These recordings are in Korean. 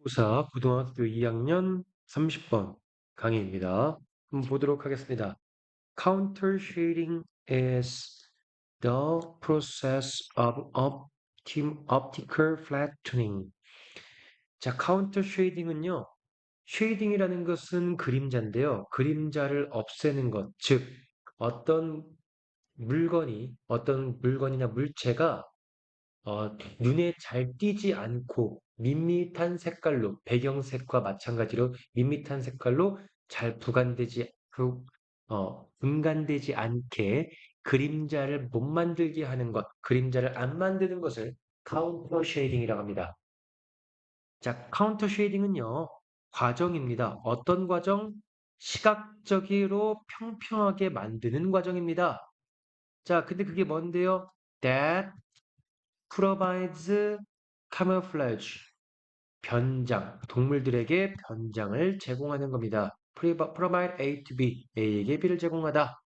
우사 고등학교 2학년 30번 강의입니다. 한번 보도록 하겠습니다. Counter shading is the process of optical flattening. 자, counter shading은요. 쉐이딩이라는 것은 그림자인데요. 그림자를 없애는 것, 즉 어떤 물건이나 물체가 눈에 잘 띄지 않고 밋밋한 색깔로 배경색과 마찬가지로 밋밋한 색깔로 잘 분간되지 않게 그림자를 못 만들게 하는 것, 그림자를 안 만드는 것을 카운터 쉐이딩이라고 합니다. 자, 카운터 쉐이딩은요, 과정입니다. 어떤 과정? 시각적으로 평평하게 만드는 과정입니다. 자, 근데 그게 뭔데요? That provides camouflage. 변장, 동물들에게 변장을 제공하는 겁니다. Provide A to B, A에게 B를 제공하다.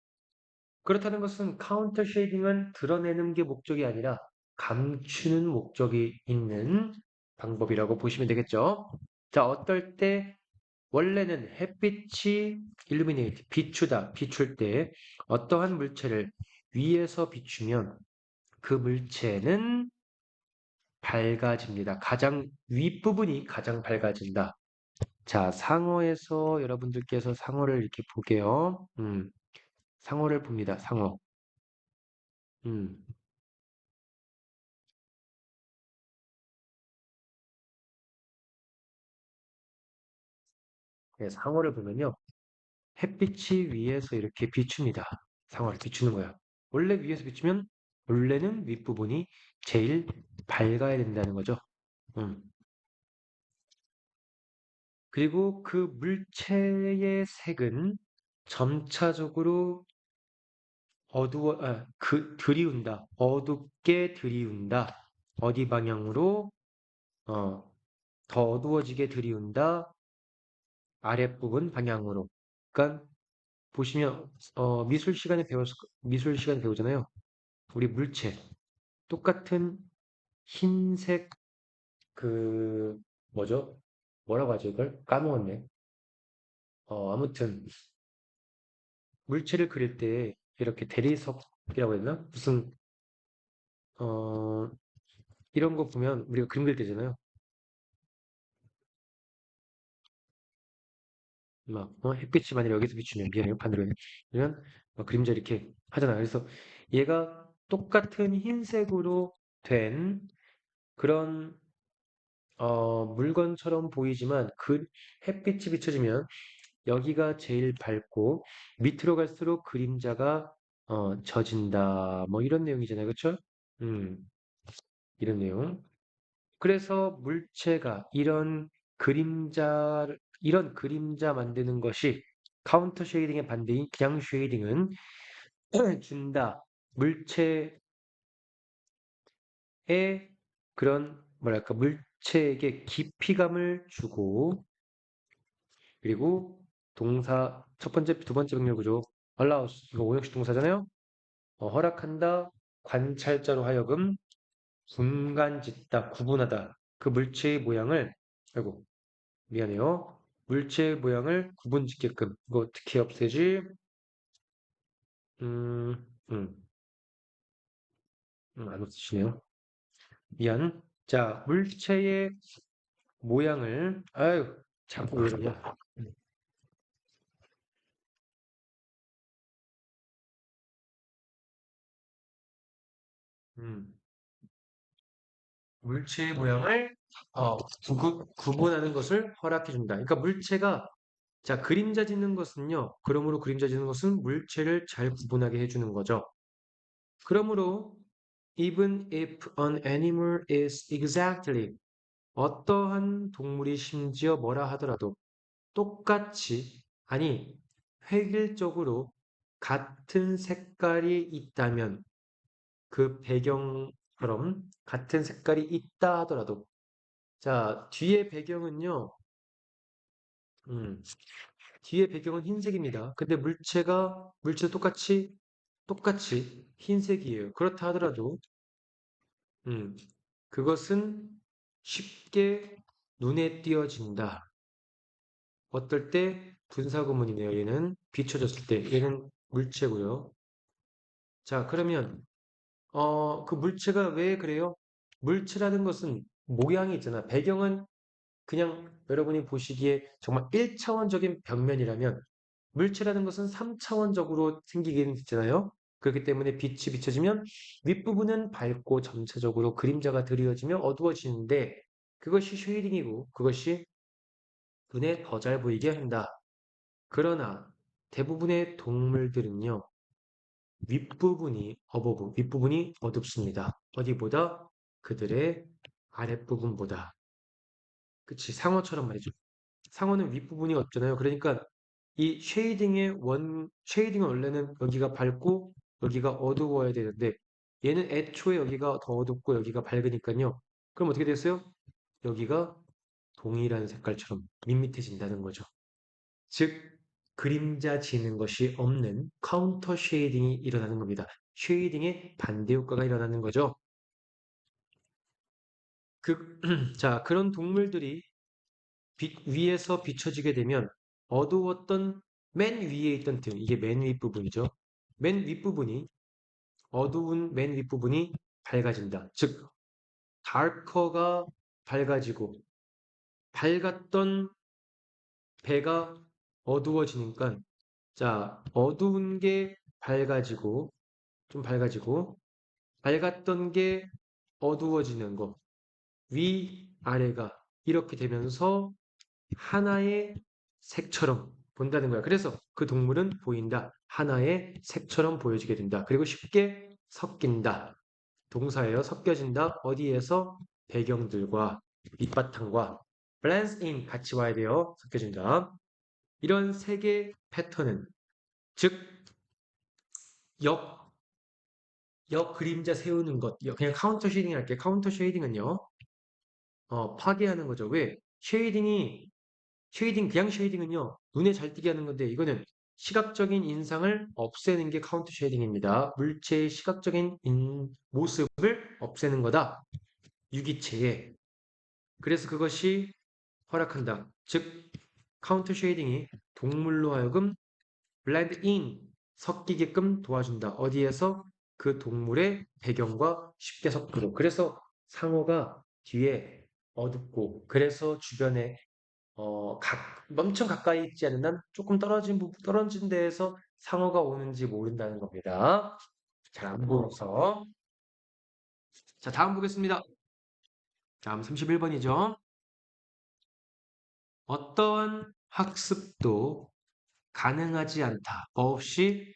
그렇다는 것은 카운터 쉐이딩은 드러내는 게 목적이 아니라 감추는 목적이 있는 방법이라고 보시면 되겠죠. 자, 어떨 때 원래는 햇빛이 illuminate, 비추다, 비출 때 어떠한 물체를 위에서 비추면 그 물체는 밝아집니다. 가장 윗부분이 가장 밝아진다. 자, 상어에서 여러분들께서 상어를 이렇게 보게요. 상어를 봅니다. 상어. 음, 네, 상어를 보면요. 햇빛이 위에서 이렇게 비춥니다. 상어를 비추는 거야. 원래 위에서 비추면 원래는 윗부분이 제일 밝아야 된다는 거죠. 음. 그리고 그 물체의 색은 점차적으로 들이운다. 어둡게 들이운다. 어디 방향으로? 어, 더 어두워지게 들이운다. 아랫부분 방향으로. 그러니까 보시면 미술 시간에 배우잖아요. 우리 물체 똑같은 흰색 그 뭐죠? 뭐라고 하죠 이걸? 까먹었네. 아무튼 물체를 그릴 때 이렇게 대리석이라고 해야 되나? 무슨 어 이런 거 보면 우리가 그림 그릴 때잖아요. 햇빛이 만약 여기서 비추면 미안해요 반대로 그러면 막 그림자 이렇게 하잖아요. 그래서 얘가 똑같은 흰색으로 된 그런 물건처럼 보이지만 그 햇빛이 비춰지면 여기가 제일 밝고 밑으로 갈수록 그림자가 져진다. 뭐 이런 내용이잖아요. 그렇죠? 음, 이런 내용. 그래서 물체가 이런 그림자 만드는 것이 카운터 쉐이딩의 반대인 그냥 쉐이딩은 준다. 물체에 그런 뭐랄까 물체에게 깊이감을 주고 그리고 동사 첫 번째 두 번째 병렬 구조 allows 이거 오형식 동사잖아요. 허락한다. 관찰자로 하여금 분간짓다, 구분하다. 그 물체의 모양을 아이고 미안해요. 물체의 모양을 구분짓게끔 이거 어떻게 없애지? 음, 음, 안 없으시네요. 미안. 자, 물체의 모양을 아유 자꾸 왜 그러냐? 음, 물체의 모양을 구분하는 것을 허락해 준다. 그러니까 물체가 자 그림자 짓는 것은요. 그러므로 그림자 짓는 것은 물체를 잘 구분하게 해주는 거죠. 그러므로 even if an animal is exactly 어떠한 동물이 심지어 뭐라 하더라도 똑같이 아니 획일적으로 같은 색깔이 있다면 그 배경처럼 같은 색깔이 있다 하더라도 자 뒤에 배경은요 음, 뒤에 배경은 흰색입니다. 근데 물체 똑같이 흰색이에요. 그렇다 하더라도 음, 그것은 쉽게 눈에 띄어진다. 어떨 때 분사구문이네요. 얘는 비춰졌을 때 얘는 물체고요. 자, 그러면 그 물체가 왜 그래요? 물체라는 것은 모양이 있잖아. 배경은 그냥 여러분이 보시기에 정말 1차원적인 벽면이라면 물체라는 것은 3차원적으로 생기게 되잖아요. 그렇기 때문에 빛이 비춰지면 윗부분은 밝고 점차적으로 그림자가 드리워지며 어두워지는데 그것이 쉐이딩이고 그것이 눈에 더 잘 보이게 한다. 그러나 대부분의 동물들은요. 윗부분이 어둡습니다. 어디보다? 그들의 아랫부분보다. 그치, 상어처럼 말이죠. 상어는 윗부분이 없잖아요. 그러니까 이 쉐이딩은 원래는 여기가 밝고 여기가 어두워야 되는데 얘는 애초에 여기가 더 어둡고 여기가 밝으니까요. 그럼 어떻게 됐어요? 여기가 동일한 색깔처럼 밋밋해진다는 거죠. 즉, 그림자 지는 것이 없는 카운터 쉐이딩이 일어나는 겁니다. 쉐이딩의 반대 효과가 일어나는 거죠. 자, 그런 동물들이 빛 위에서 비춰지게 되면 어두웠던 맨 위에 있던 등, 이게 맨 윗부분이죠. 맨 윗부분이, 어두운 맨 윗부분이 밝아진다. 즉, 다커가 밝아지고, 밝았던 배가 어두워지니까, 자, 어두운 게 밝아지고, 좀 밝아지고, 밝았던 게 어두워지는 거, 위, 아래가 이렇게 되면서 하나의 색처럼 본다는 거야. 그래서 그 동물은 보인다. 하나의 색처럼 보여지게 된다. 그리고 쉽게 섞인다. 동사예요. 섞여진다. 어디에서? 배경들과 밑바탕과 blends in 같이 와야 돼요. 섞여진다. 이런 세 개의 패턴은 즉 역, 역 그림자 세우는 것. 그냥 카운터 쉐이딩 할게. 카운터 쉐이딩은요. 파괴하는 거죠. 왜? 그냥 쉐이딩은요, 눈에 잘 띄게 하는 건데, 이거는 시각적인 인상을 없애는 게 카운터 쉐이딩입니다. 물체의 시각적인 모습을 없애는 거다. 유기체에. 그래서 그것이 허락한다. 즉, 카운터 쉐이딩이 동물로 하여금 blend in, 섞이게끔 도와준다. 어디에서? 그 동물의 배경과 쉽게 섞도록. 그래서 상어가 뒤에 어둡고, 그래서 주변에 엄청 가까이 있지 않은 한 조금 떨어진 데에서 상어가 오는지 모른다는 겁니다. 잘 안 보여서. 자, 다음 보겠습니다. 다음 31번이죠. 어떠한 학습도 가능하지 않다. 없이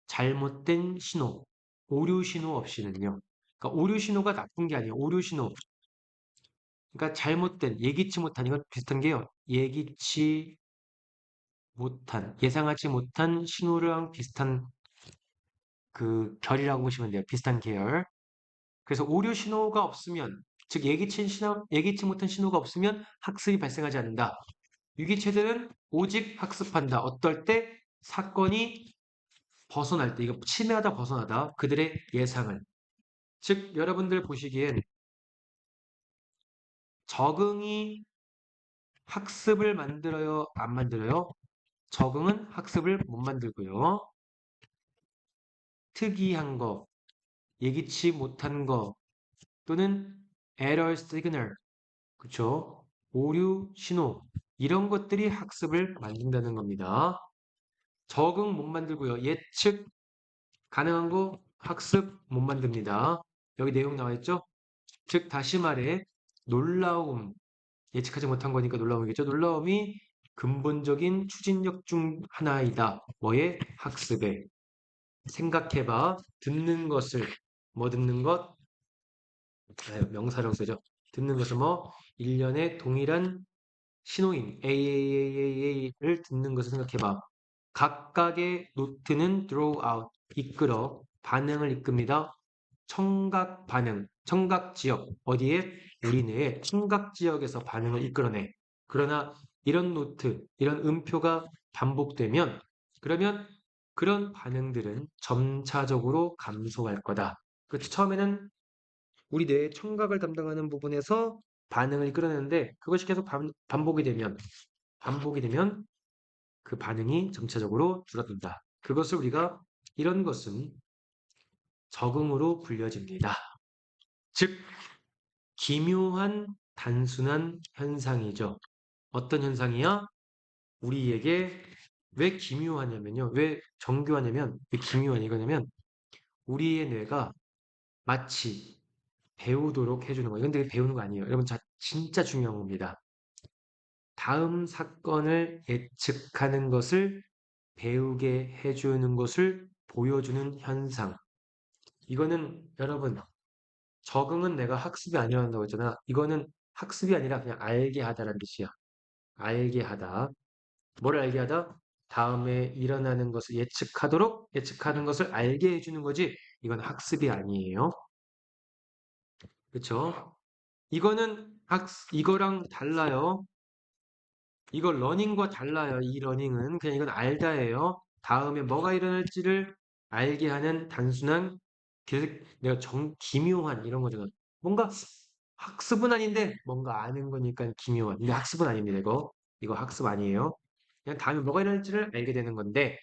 잘못된 신호, 오류 신호 없이는요. 그러니까 오류 신호가 나쁜 게 아니에요. 오류 신호. 그러니까 잘못된, 예기치 못한, 이건 비슷한 게요. 예상하지 못한 신호랑 비슷한 그 결이라고 보시면 돼요. 비슷한 계열. 그래서 오류 신호가 없으면, 즉 예기치 못한 신호가 없으면 학습이 발생하지 않는다. 유기체들은 오직 학습한다. 어떨 때? 사건이 벗어날 때, 이거 침해하다 벗어나다. 그들의 예상을. 즉 여러분들 보시기엔 적응이 학습을 만들어요? 안 만들어요? 적응은 학습을 못 만들고요. 특이한 거, 예기치 못한 거, 또는 error signal, 그쵸? 오류 신호, 이런 것들이 학습을 만든다는 겁니다. 적응 못 만들고요. 예측 가능한 거 학습 못 만듭니다. 여기 내용 나와 있죠? 즉 다시 말해 놀라움, 예측하지 못한 거니까 놀라움이겠죠? 놀라움이 근본적인 추진력 중 하나이다. 뭐의? 학습에. 생각해봐. 듣는 것을, 뭐 듣는 것? 명사라고 쓰죠. 듣는 것은 뭐? 일련의 동일한 신호임 AAAAA를 듣는 것을 생각해봐. 각각의 노트는 draw out, 이끌어, 반응을 이끕니다. 청각 반응, 청각 지역, 어디에? 우리 뇌의 청각 지역에서 반응을 이끌어내. 그러나 이런 노트, 이런 음표가 반복되면, 그러면 그런 반응들은 점차적으로 감소할 거다. 그 처음에는 우리 뇌의 청각을 담당하는 부분에서 반응을 이끌어내는데 그것이 계속 반복이 되면 그 반응이 점차적으로 줄어든다. 그것을 우리가 이런 것은 적응으로 불려집니다. 즉, 기묘한 단순한 현상이죠. 어떤 현상이야? 우리에게 왜 기묘하냐면요. 왜 정교하냐면, 왜 기묘한 이거냐면, 우리의 뇌가 마치 배우도록 해주는 거예요. 근데 배우는 거 아니에요. 여러분, 진짜 중요한 겁니다. 다음 사건을 예측하는 것을 배우게 해주는 것을 보여주는 현상. 이거는 여러분, 적응은 내가 학습이 아니란다고 했잖아. 이거는 학습이 아니라 그냥 알게 하다라는 뜻이야. 알게 하다. 뭘 알게 하다? 다음에 일어나는 것을 예측하는 것을 알게 해주는 거지. 이건 학습이 아니에요. 그쵸? 이거랑 달라요. 이거 러닝과 달라요. 이 러닝은. 그냥 이건 알다예요. 다음에 뭐가 일어날지를 알게 하는 단순한, 내가 기묘한 이런 거잖아. 뭔가 학습은 아닌데 뭔가 아는 거니까 기묘한. 근데 학습은 아닙니다, 이거. 이거 학습 아니에요. 그냥 다음에 뭐가 일어날지를 알게 되는 건데,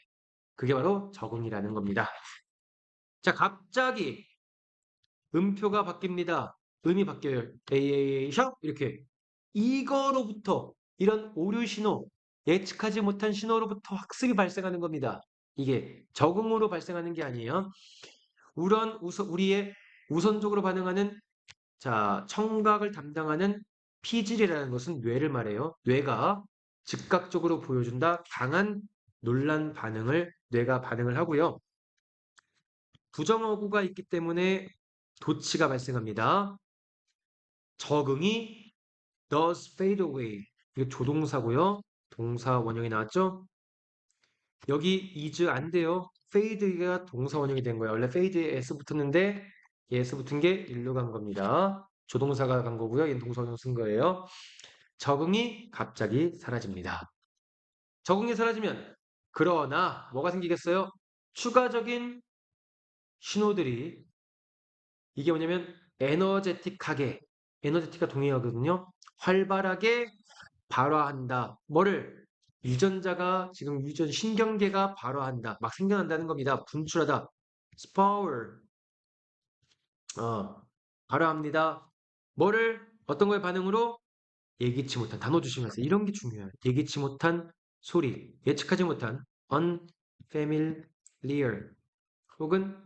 그게 바로 적응이라는 겁니다. 자, 갑자기 음표가 바뀝니다. 음이 바뀌어요. AAA 샵 이렇게. 이거로부터 이런 오류 신호, 예측하지 못한 신호로부터 학습이 발생하는 겁니다. 이게 적응으로 발생하는 게 아니에요. 우리의 우선적으로 반응하는 청각을 담당하는 피질이라는 것은 뇌를 말해요. 뇌가 즉각적으로 보여준다. 강한 논란 반응을 뇌가 반응을 하고요. 부정어구가 있기 때문에 도치가 발생합니다. 적응이 does fade away. 이거 조동사고요. 동사 원형이 나왔죠? 여기 is 안 돼요. fade가 동사 원형이 된 거예요. 원래 fade에 s 붙었는데 s 붙은 게 일로 간 겁니다. 조동사가 간 거고요. 얘는 동사 원형 쓴 거예요. 적응이 갑자기 사라집니다. 적응이 사라지면 그러나 뭐가 생기겠어요? 추가적인 신호들이 이게 뭐냐면 에너제틱가 동의어거든요. 활발하게 발화한다. 뭐를? 유전 신경계가 발화한다. 막 생겨난다는 겁니다. 분출하다. 스파워, 발화합니다. 뭐를? 어떤 거에 반응으로? 예기치 못한, 단어 조심하세요. 이런 게 중요해요. 예기치 못한 소리, 예측하지 못한 unfamiliar, 혹은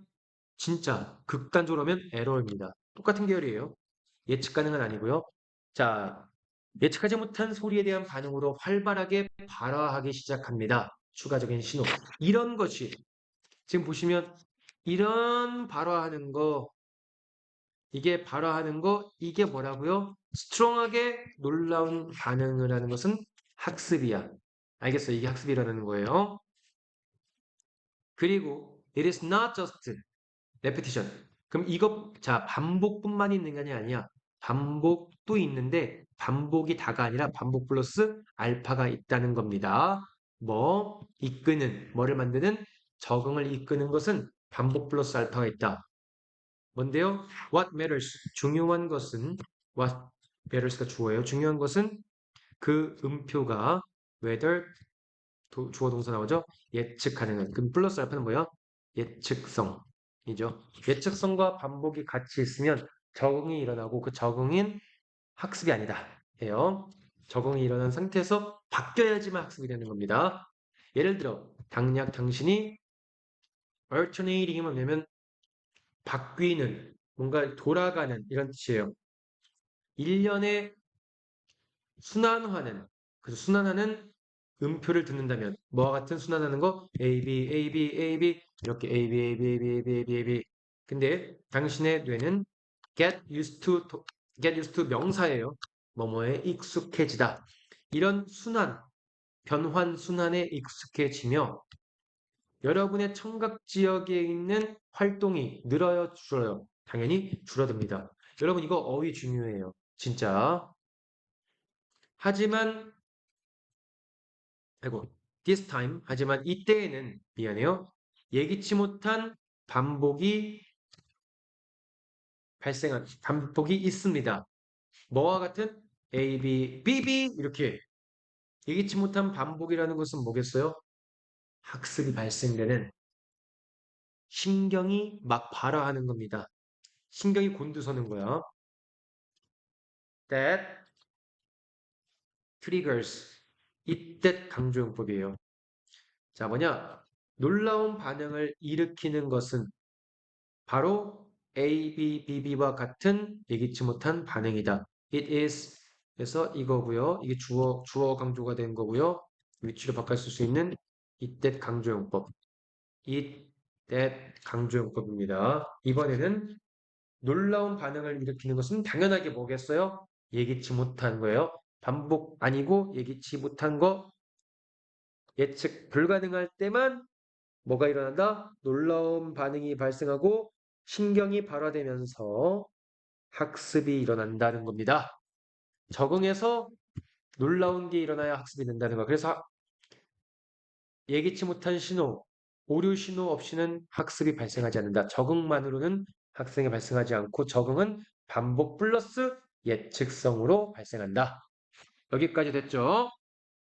진짜 극단적으로 하면 에러입니다. 똑같은 계열이에요. 예측 가능은 아니고요. 자, 예측하지 못한 소리에 대한 반응으로 활발하게 발화하기 시작합니다. 추가적인 신호. 이런 것이 지금 보시면 이런 발화하는 거, 이게 뭐라고요? 스트롱하게 놀라운 반응을 하는 것은 학습이야. 알겠어요? 이게 학습이라는 거예요. 그리고 it is not just repetition. 그럼 반복뿐만 있는 게 아니야. 반복도 있는데 반복이 다가 아니라 반복 플러스 알파가 있다는 겁니다. 뭐를 만드는 적응을 이끄는 것은 반복 플러스 알파가 있다. 뭔데요? What matters. 중요한 것은 what matters가 주어예요. 중요한 것은 그 음표가 whether 주어 동사 나오죠? 예측 가능한. 그럼 플러스 알파는 뭐야? 예측성이죠. 예측성과 반복이 같이 있으면 적응이 일어나고 그 적응인 학습이 아니다. 해요. 적응이 일어난 상태에서 바뀌어야지만 학습이 되는 겁니다. 예를 들어 당신이 alternating이 뭐냐면 바뀌는, 뭔가 돌아가는 이런 뜻이에요. 1년에 순환하는, 그래서 순환하는 음표를 듣는다면 뭐와 같은 순환하는 거? A, B, A, B, A, B 이렇게 A, B, A, B, A, B, A, B, A, B, A, B. 근데 당신의 뇌는 get used to 명사예요. 뭐뭐에 익숙해지다. 이런 변환 순환에 익숙해지며 여러분의 청각 지역에 있는 활동이 늘어요, 줄어요? 당연히 줄어듭니다. 여러분 이거 어휘 중요해요. 진짜. 하지만 this time. 하지만 이때에는 미안해요. 예기치 못한 반복이 반복이 있습니다. 뭐와 같은 A, B, B, B 이렇게 예기치 못한 반복이라는 것은 뭐겠어요? 학습이 발생되는 신경이 막 발화하는 겁니다. 신경이 곤두서는 거야. That triggers. 이때 강조용법이에요. 자, 뭐냐? 놀라운 반응을 일으키는 것은 바로 A, B, B, B와 같은 예기치 못한 반응이다. It is. 그래서 이거고요. 이게 주어 강조가 된 거고요. 위치를 바꿔 쓸 수 있는 이때 강조용법. it, that 강조용법입니다. 이번에는 놀라운 반응을 일으키는 것은 당연하게 뭐겠어요? 예기치 못한 거예요. 반복 아니고 예기치 못한 거 예측 불가능할 때만 뭐가 일어난다? 놀라운 반응이 발생하고 신경이 발화되면서 학습이 일어난다는 겁니다. 적응해서 놀라운 게 일어나야 학습이 된다는 거. 그래서 예기치 못한 신호, 오류 신호 없이는 학습이 발생하지 않는다. 적응만으로는 학생이 발생하지 않고 적응은 반복 플러스 예측성으로 발생한다. 여기까지 됐죠?